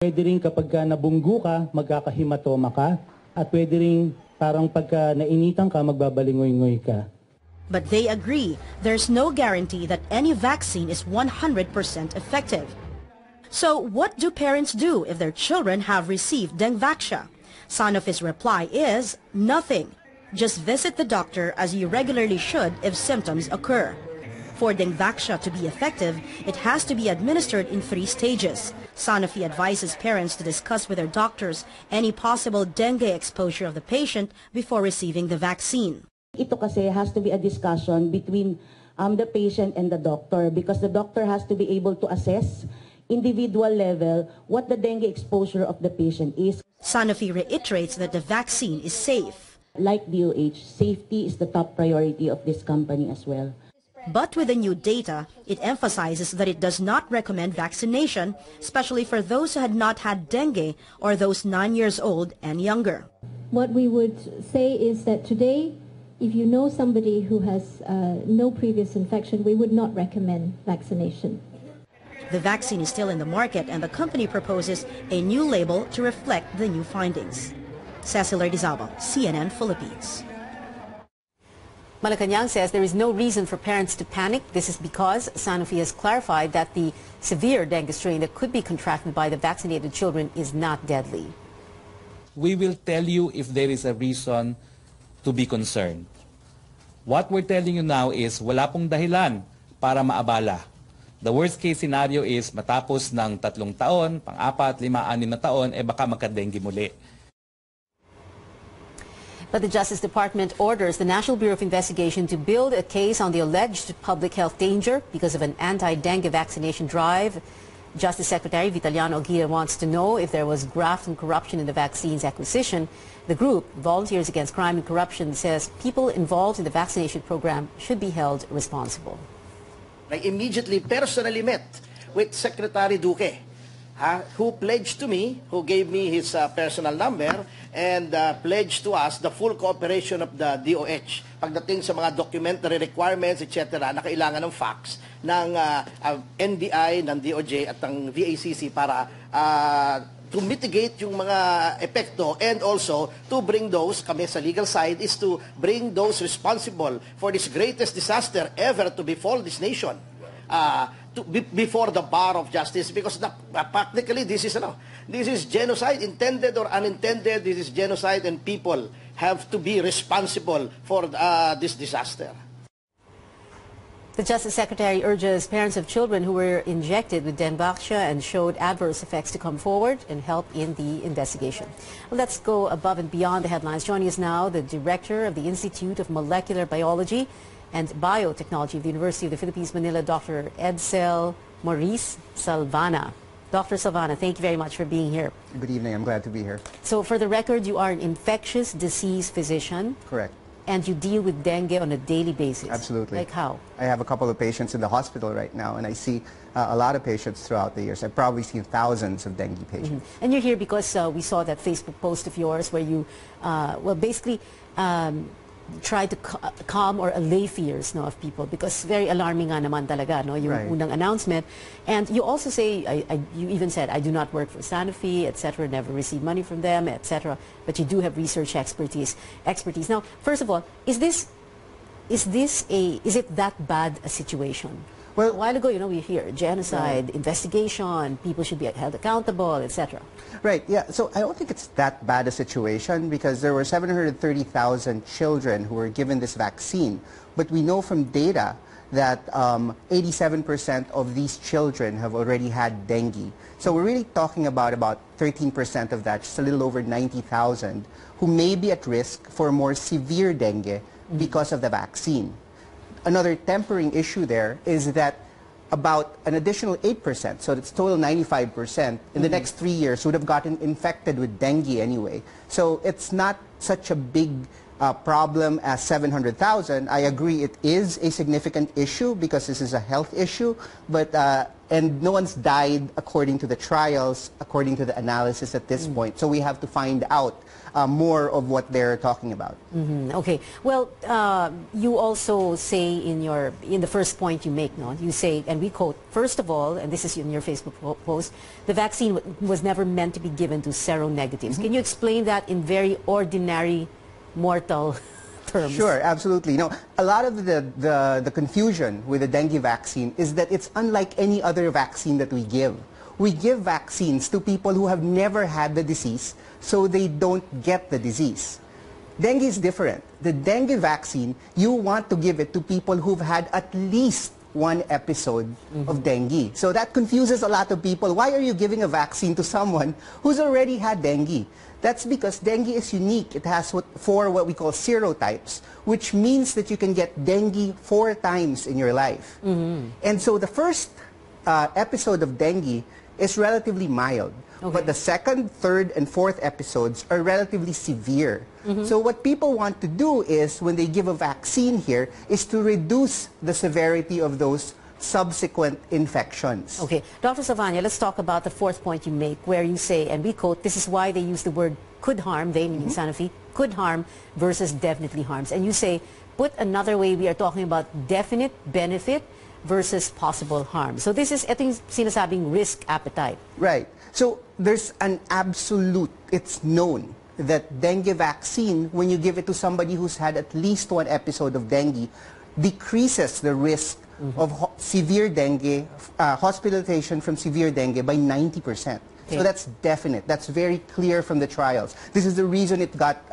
Pwede rin kapag nabunggo ka, magkakahimatoma ka, at pwede rin parang pagka nainitan ka, magbabalingoy-ngoy ka. But they agree there's no guarantee that any vaccine is 100% effective. So what do parents do if their children have received Dengue? Sanofi's reply is nothing. Just visit the doctor as you regularly should if symptoms occur. For Dengue to be effective, it has to be administered in 3 stages. Sanofi advises parents to discuss with their doctors any possible dengue exposure of the patient before receiving the vaccine. Ito kasi has to be a discussion between the patient and the doctor, because the doctor has to be able to assess individual level what the dengue exposure of the patient is. Sanofi reiterates that the vaccine is safe. Like DOH, safety is the top priority of this company as well. But with the new data, it emphasizes that it does not recommend vaccination, especially for those who had not had dengue or those 9 years old and younger. What we would say is that today, if you know somebody who has no previous infection, we would not recommend vaccination. The vaccine is still in the market, and the company proposes a new label to reflect the new findings. Cecil Ardizabal, CNN Philippines. Malacanang says there is no reason for parents to panic. This is because Sanofi has clarified that the severe dengue strain that could be contracted by the vaccinated children is not deadly. We will tell you if there is a reason to be concerned. What we're telling you now is wala pong dahilan para maabala. The worst case scenario is matapos ng 3 taon, pang-4, 5, 6 na taon, baka magka-dengue muli. But the Justice Department orders the National Bureau of Investigation to build a case on the alleged public health danger because of an anti-dengue vaccination drive. Justice Secretary Vitaliano Aguirre wants to know if there was graft and corruption in the vaccine's acquisition. The group, Volunteers Against Crime and Corruption, says people involved in the vaccination program should be held responsible. I immediately personally met with Secretary Duque, who pledged to me, who gave me his personal number, and pledged to us the full cooperation of the DOH pagdating sa mga documentary requirements, etc., na kailangan ng facts ng NBI, ng DOJ at ng VACC para to mitigate yung mga epekto, and also to bring those, kami sa legal side, is to bring those responsible for this greatest disaster ever to befall this nation before the bar of justice, because practically this is genocide, intended or unintended. This is genocide, and people have to be responsible for this disaster. The Justice Secretary urges parents of children who were injected with Dengue and showed adverse effects to come forward and help in the investigation. Well, let's go above and beyond the headlines. Joining us now, the Director of the Institute of Molecular Biology and Biotechnology of the University of the Philippines, Manila, Dr. Edsel Maurice Salvana. Dr. Salvana, thank you very much for being here. Good evening. I'm glad to be here. So for the record, you are an infectious disease physician. Correct. And you deal with dengue on a daily basis. Absolutely. Like how? I have a couple of patients in the hospital right now, and I see a lot of patients throughout the years. I've probably seen thousands of dengue patients. And you're here because we saw that Facebook post of yours where you, well, basically try to calm or allay fears, no, of people, because very alarming nga naman talaga, no, yung unang announcement. And you also say, you even said, I do not work for Sanofi, etc., never receive money from them, etc., but you do have research expertise. Now, first of all, is it that bad a situation? Well, a while ago, you know, we hear genocide, investigation, people should be held accountable, etc. Right, yeah. So I don't think it's that bad a situation, because there were 730,000 children who were given this vaccine. But we know from data that 87% of these children have already had dengue. So we're really talking about 13% of that, just a little over 90,000, who may be at risk for more severe dengue because of the vaccine. Another tempering issue there is that about an additional 8%, so it's total 95%, in the next 3 years would have gotten infected with dengue anyway. So it's not such a big problem as 700,000, I agree it is a significant issue because this is a health issue, but and no one's died according to the trials, according to the analysis at this point. So we have to find out more of what they're talking about. Okay. Well, you also say in the first point you make, no? You say, and we quote, first of all, and this is in your Facebook post, the vaccine was never meant to be given to seronegatives. Can you explain that in very ordinary, mortal terms? Sure, absolutely. A lot of the confusion with the dengue vaccine is that it's unlike any other vaccine that we give. We give vaccines to people who have never had the disease, so they don't get the disease. Dengue is different. The dengue vaccine, you want to give it to people who've had at least one episode of dengue. So that confuses a lot of people. Why are you giving a vaccine to someone who's already had dengue? That's because dengue is unique. It has four what we call serotypes, which means that you can get dengue 4 times in your life. And so the first episode of dengue is relatively mild. Okay. But the second, third, and fourth episodes are relatively severe. So what people want to do is, when they give a vaccine here, is to reduce the severity of those subsequent infections. Okay. Dr. Salvania, let's talk about the fourth point you make, where you say, and we quote, this is why they use the word could harm, they meaning Sanofi, could harm versus definitely harms. And you say, put another way, we are talking about definite benefit versus possible harm. So this is, I think, sinasabing risk appetite. Right. So there's an absolute, it's known that dengue vaccine, when you give it to somebody who's had at least one episode of dengue, decreases the risk of severe dengue, hospitalization from severe dengue by 90%. Okay. So that's definite. That's very clear from the trials. This is the reason it got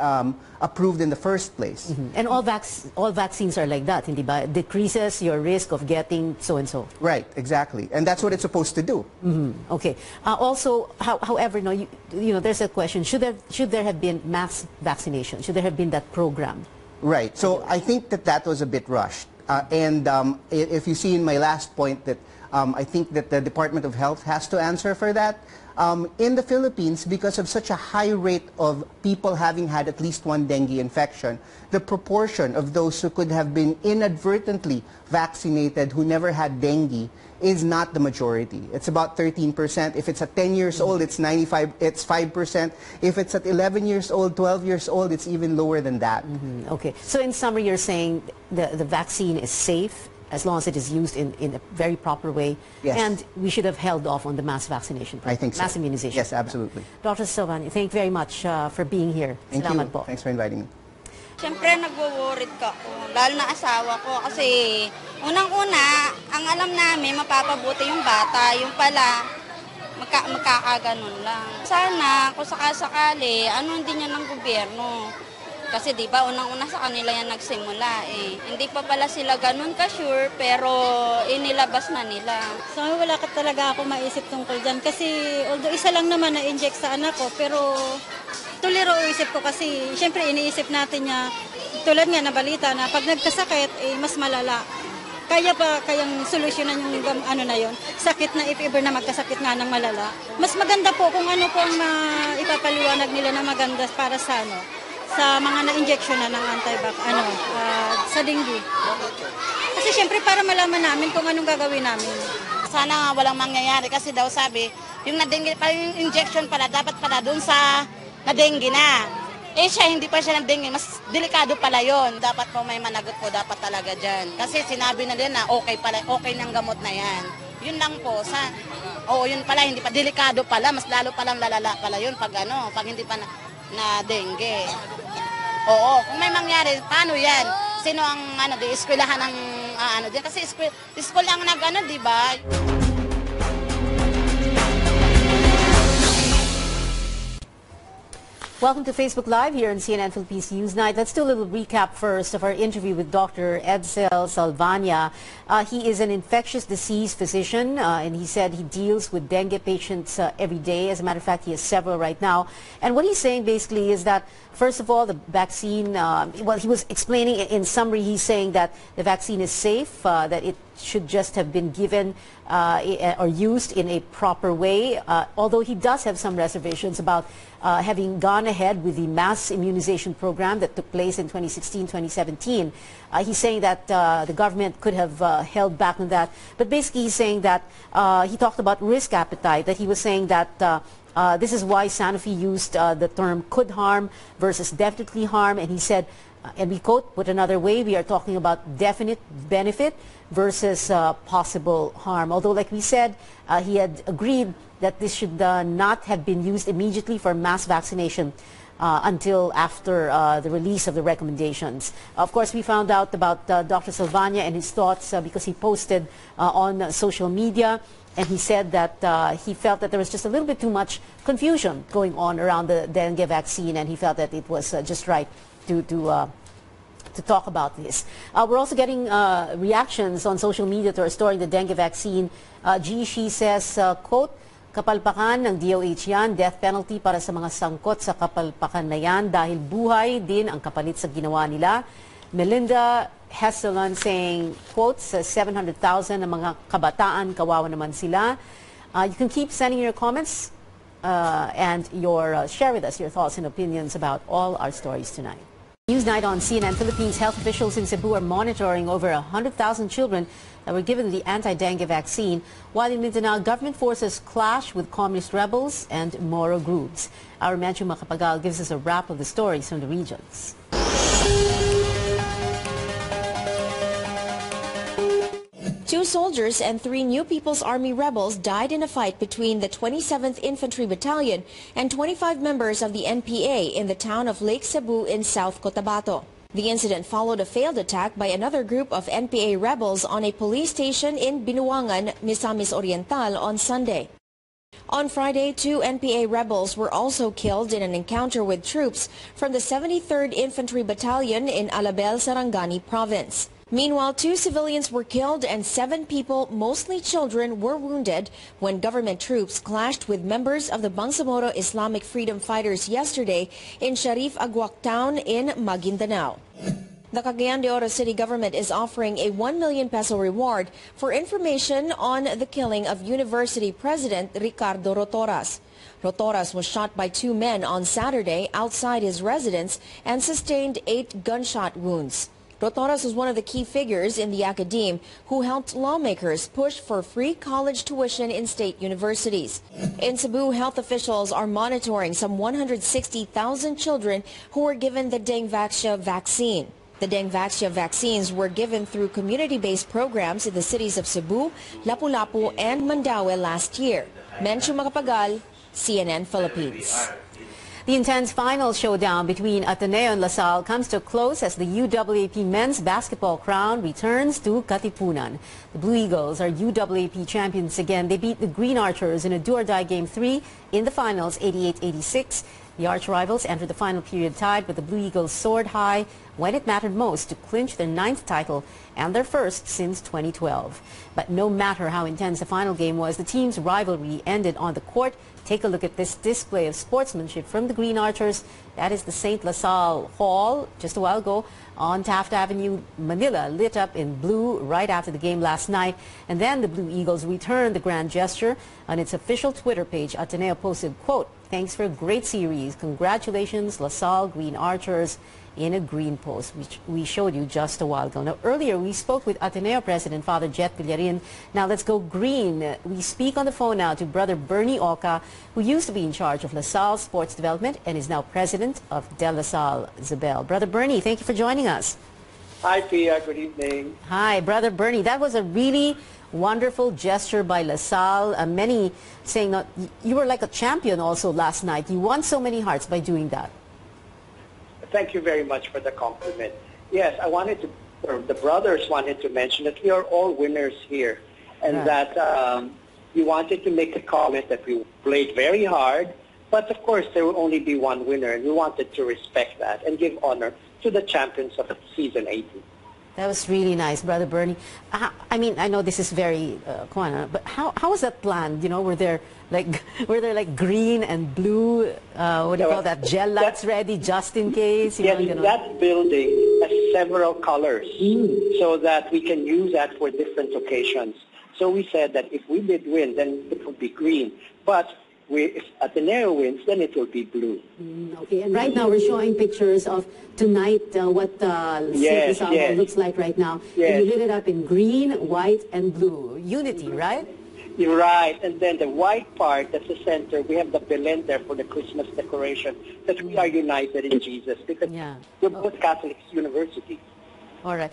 approved in the first place. And all vaccines are like that, hindi ba? Decreases your risk of getting so-and-so. Right, exactly. And that's what it's supposed to do. Okay. Also, however, no, you know, there's a question. Should there have been mass vaccination? Should there have been that program? Right. So I think that was a bit rushed. And if you see in my last point that I think that the Department of Health has to answer for that. In the Philippines, because of such a high rate of people having had at least one dengue infection, the proportion of those who could have been inadvertently vaccinated who never had dengue is not the majority. It's about 13%. If it's at 10 years old, it's 5%. If it's at 11 years old, 12 years old, it's even lower than that. Okay. So in summary, you're saying the vaccine is safe as long as it is used in a very proper way. Yes. And we should have held off on the mass vaccination program. I think so. Mass immunization. Yes, absolutely. Dr. Salvania, thank you very much for being here. Thank Salamat you. po. Thanks for inviting me. Siyempre, nagwo-worried ka ako, lalo na asawa ko kasi unang-una, ang alam namin, mapapabuti yung bata, yung pala, magkakaganon lang. Sana, kung sakasakali, ano din yan ng gobyerno. Kasi di ba unang-una sa kanila yan nagsimula eh. Hindi pa pala sila ganun ka-sure pero inilabas na nila. So wala ka talaga ako maisip tungkol dyan kasi although isa lang naman na-inject sa anak ko pero tuliro isip ko kasi syempre iniisip natin niya tulad nga na balita na pag nagkasakit eh mas malala. Kayang solusyonan yung ano na yon, sakit na if ever na magkasakit nga ng malala. Mas maganda po kung ano po ang ipapaliwanag nila na maganda para sa sa mga na-injection na ng sa dengue. Kasi syempre para malaman namin kung anong gagawin namin. Sana nga walang mangyayari kasi daw sabi, yung na-dengue pa yung injection pala, dapat pala doon sa na-dengue na. Eh siya, hindi pa siya na-dengue, mas delikado pala yon. Dapat po may managot po, dapat talaga dyan. Kasi sinabi na din na okay ng gamot na yan. Yun lang po, yun pala, hindi pa, delikado pala, mas lalo palang lalala pala yun pag hindi pa na dengue. Oo, kung may mangyari, paano yan? Sino ang eskwelahan ng diyan? Kasi school ang di ba? Welcome to Facebook Live here on CNN Philippines Newsnight. Let's do a little recap first of our interview with Dr. Edsel Salvania. He is an infectious disease physician, and he said he deals with dengue patients every day. As a matter of fact, he has several right now. And what he's saying basically is that, first of all, the vaccine, well, he was explaining in summary, he's saying that the vaccine is safe, that it should just have been given or used in a proper way, although he does have some reservations about having gone ahead with the mass immunization program that took place in 2016-2017. He's saying that the government could have held back on that. But basically he's saying that he talked about risk appetite, that he was saying that this is why Sanofi used the term could harm versus definitely harm. And he said, and we quote, put another way, we are talking about definite benefit versus possible harm. Although, like we said, he had agreed that this should not have been used immediately for mass vaccination until after the release of the recommendations. Of course, we found out about Dr. Salvania and his thoughts because he posted on social media, and he said that he felt that there was just a little bit too much confusion going on around the dengue vaccine, and he felt that it was just right to talk about this. We're also getting reactions on social media to our story, the dengue vaccine. She says, quote, kapalpakan ng DOH yan, death penalty para sa mga sangkot sa kapalpakan na yan dahil buhay din ang kapalit sa ginawa nila. Melinda Hesselon saying, quotes, 700,000 ng mga kabataan, kawawa naman sila. You can keep sending your comments and share with us your thoughts and opinions about all our stories tonight. Newsnight on CNN Philippines. Health officials in Cebu are monitoring over 100,000 children that were given the anti-dengue vaccine, while in Mindanao, government forces clash with communist rebels and Moro groups. Our Manchu Makapagal gives us a wrap of the stories from the regions. Two soldiers and 3 New People's Army rebels died in a fight between the 27th Infantry Battalion and 25 members of the NPA in the town of Lake Cebu in South Cotabato. The incident followed a failed attack by another group of NPA rebels on a police station in Binuangan, Misamis Oriental on Sunday. On Friday, 2 NPA rebels were also killed in an encounter with troops from the 73rd Infantry Battalion in Alabel, Sarangani Province. Meanwhile, 2 civilians were killed and 7 people, mostly children, were wounded when government troops clashed with members of the Bangsamoro Islamic Freedom Fighters yesterday in Sharif Aguac town in Maguindanao. The Cagayan de Oro City government is offering a 1 million peso reward for information on the killing of University President Ricardo Rotoras. Rotoras was shot by 2 men on Saturday outside his residence and sustained 8 gunshot wounds. Rotoras was one of the key figures in the academe who helped lawmakers push for free college tuition in state universities. In Cebu, health officials are monitoring some 160,000 children who were given the Dengue vaccine. The Dengue vaccines were given through community-based programs in the cities of Cebu, Lapu-Lapu, and Mandaue last year. Menchu Makapagal, CNN Philippines. The intense final showdown between Ateneo and LaSalle comes to a close as the UAAP men's basketball crown returns to Katipunan. The Blue Eagles are UAAP champions again. They beat the Green Archers in a do-or-die Game 3 in the finals, 88-86. The arch rivals entered the final period tied, but the Blue Eagles soared high when it mattered most to clinch their 9th title and their first since 2012. But no matter how intense the final game was, the team's rivalry ended on the court. Take a look at this display of sportsmanship from the Green Archers. That is the St. LaSalle Hall just a while ago on Taft Avenue, Manila, lit up in blue right after the game last night. And then the Blue Eagles returned the grand gesture. On its official Twitter page, Ateneo posted, quote, "Thanks for a great series. Congratulations, LaSalle Green Archers," in a green post, which we showed you just a while ago. Now, earlier we spoke with Ateneo President Father Jet Villarin. Now let's go green. We speak on the phone now to Brother Bernie Oca, who used to be in charge of LaSalle Sports Development and is now president of De La Salle Isabel. Brother Bernie, thank you for joining us. Hi, Pia. Good evening. Hi, Brother Bernie. That was a really wonderful gesture by LaSalle. Many saying that you were like a champion also last night. You won so many hearts by doing that. Thank you very much for the compliment. Yes, the brothers wanted to mention that we are all winners here, and that we wanted to make a comment that we played very hard, but of course there will only be one winner, and we wanted to respect that and give honor to the champions of season 18. That was really nice, Brother Bernie. I mean, I know this is very but how was that planned? You know, were there like green and blue? What do you call that? Gel lights ready just in case. Yes, in that building, a several colors so that we can use that for different occasions. So we said that if we did win, then it would be green. But if Ateneo wins, then it will be blue. Okay, and right now we're showing pictures of tonight, what Yes, Silver yes. looks like right now. Yes. And you lit it up in green, white, and blue. Unity, right? You're right. And then the white part, that's the center, we have the Belen there for the Christmas decoration, that we are united in Jesus, because we're both Catholic universities. All right.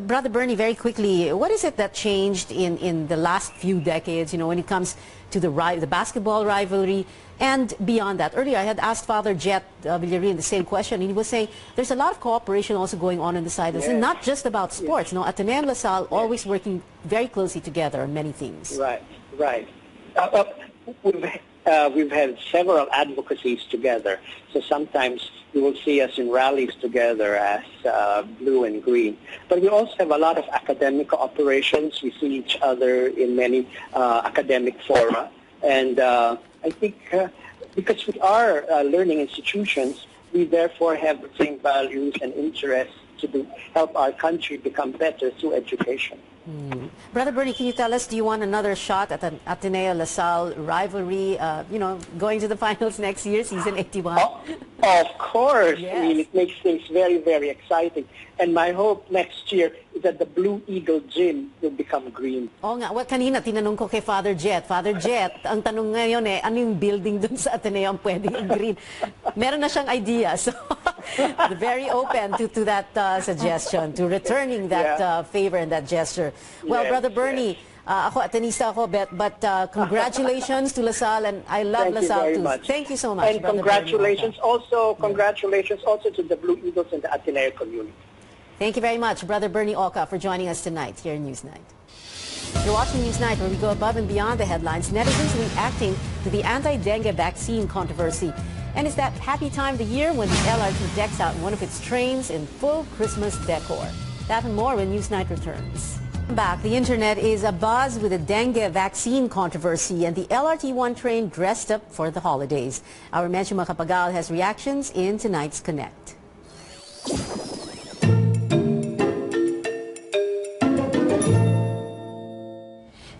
Brother Bernie, very quickly, what is it that changed in the last few decades, when it comes to the basketball rivalry and beyond that? Earlier, I had asked Father Jet Villarin the same question, and he was saying there's a lot of cooperation also going on the sidelines, and not just about sports. Ateneo and LaSalle always working very closely together on many things. Right, right. We've had several advocacies together. So sometimes you will see us in rallies together as blue and green. But we also have a lot of academic operations. We see each other in many academic fora. And I think because we are learning institutions, we therefore have the same values and interests to help our country become better through education. Brother Bernie, can you tell us, do you want another shot at an Ateneo-LaSalle rivalry, going to the finals next year, season 81? Of course. Yes. I mean, it makes things very, very exciting. And my hope next year is that the Blue Eagle Gym will become green. Oo nga. Well, kanina tinanong ko kay Father Jet. Father Jet, ang tanong ngayon ano yung building dun sa Ateneo ang pwedeng green? Meron na siyang idea. So, very open to that suggestion, to returning that favor and that gesture. Well, Brother Bernie, ako, Atenista ako, but congratulations to LaSalle, and I love LaSalle too. Much. Thank you so much, and Brother congratulations also to the Blue Eagles and the Ateneo community. Thank you very much, Brother Bernie Oka, for joining us tonight here in Newsnight. You're watching Newsnight, where we go above and beyond the headlines. Netizens reacting to the anti-dengue vaccine controversy. And it's that happy time of the year when the LRT decks out one of its trains in full Christmas decor. That and more when Newsnight returns. Back, the internet is abuzz with the dengue vaccine controversy and the LRT1 train dressed up for the holidays. Our Menchu Macapagal has reactions in tonight's Connect.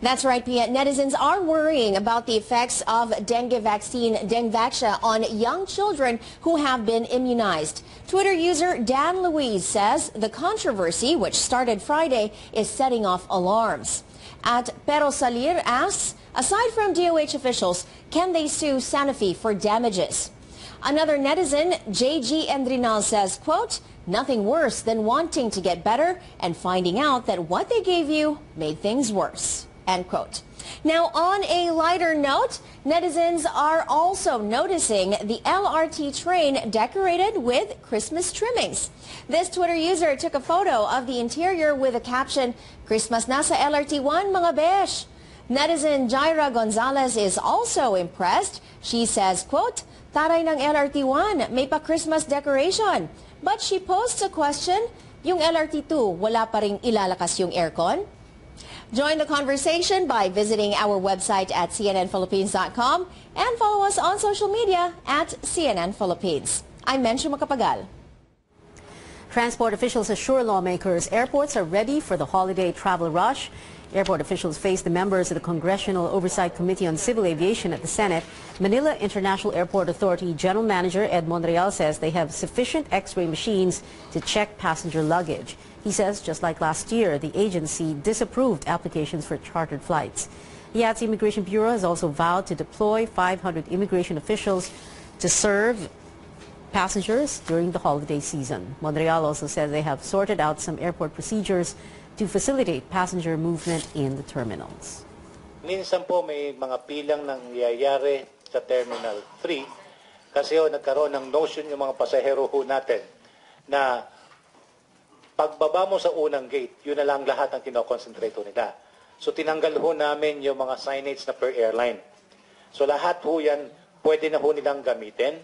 That's right, Pia. Netizens are worrying about the effects of dengue vaccine, Dengvaxia, on young children who have been immunized. Twitter user Dan Louise says the controversy, which started Friday, is setting off alarms. At Pero Salir asks, aside from DOH officials, can they sue Sanofi for damages? Another netizen, JG Endrinal, says, quote, nothing worse than wanting to get better and finding out that what they gave you made things worse. End quote. Now, on a lighter note, netizens are also noticing the LRT train decorated with Christmas trimmings. This Twitter user took a photo of the interior with a caption, Christmas na sa LRT1 mga besh. Netizen Jaira Gonzalez is also impressed. She says, quote, taray ng LRT1, may pa Christmas decoration. But she posts a question, yung LRT2, wala pa ring ilalakas yung aircon? Join the conversation by visiting our website at cnnphilippines.com and follow us on social media at CNN Philippines. I'm Menchu Macapagal. Transport officials assure lawmakers airports are ready for the holiday travel rush. Airport officials faced the members of the Congressional Oversight Committee on Civil Aviation at the Senate. Manila International Airport Authority General Manager Ed Monreal says they have sufficient X-ray machines to check passenger luggage. He says, just like last year, the agency disapproved applications for chartered flights. The ATS Immigration Bureau has also vowed to deploy 500 immigration officials to serve passengers during the holiday season. Monreal also says they have sorted out some airport procedures to facilitate passenger movement in the terminals. Minsan po may mga pilang nangyayari sa Terminal 3 kasi nagkaroon ng notion yung mga pasahero ho natin na pagbaba mo sa unang gate, yun na lang lahat ang kinoconcentrate nila. So tinanggal ho namin yung mga signage na per airline. So lahat ho yan pwede na ho nilang gamitin.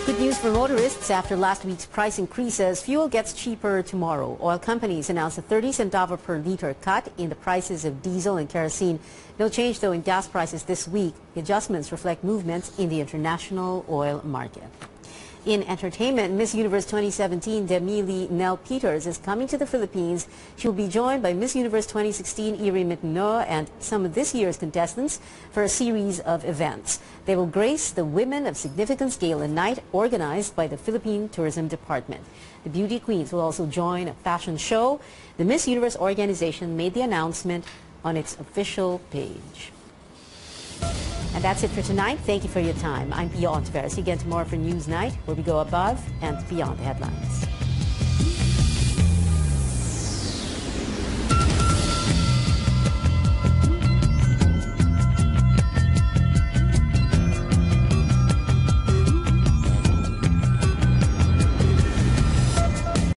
Good news for For motorists, after last week's price increases, fuel gets cheaper tomorrow. Oil companies announced a 30 centavo per liter cut in the prices of diesel and kerosene. No change, though, in gas prices this week. The adjustments reflect movements in the international oil market. In entertainment, Miss Universe 2017 Demili Nell Peters is coming to the Philippines. She will be joined by Miss Universe 2016 Iri Mitno and some of this year's contestants for a series of events. They will grace the Women of Significance Gala Night organized by the Philippine Tourism Department. The beauty queens will also join a fashion show. The Miss Universe organization made the announcement on its official page. And that's it for tonight. Thank you for your time. I'm Pia Ontiveros. See you again tomorrow for News Night, where we go above and beyond the headlines.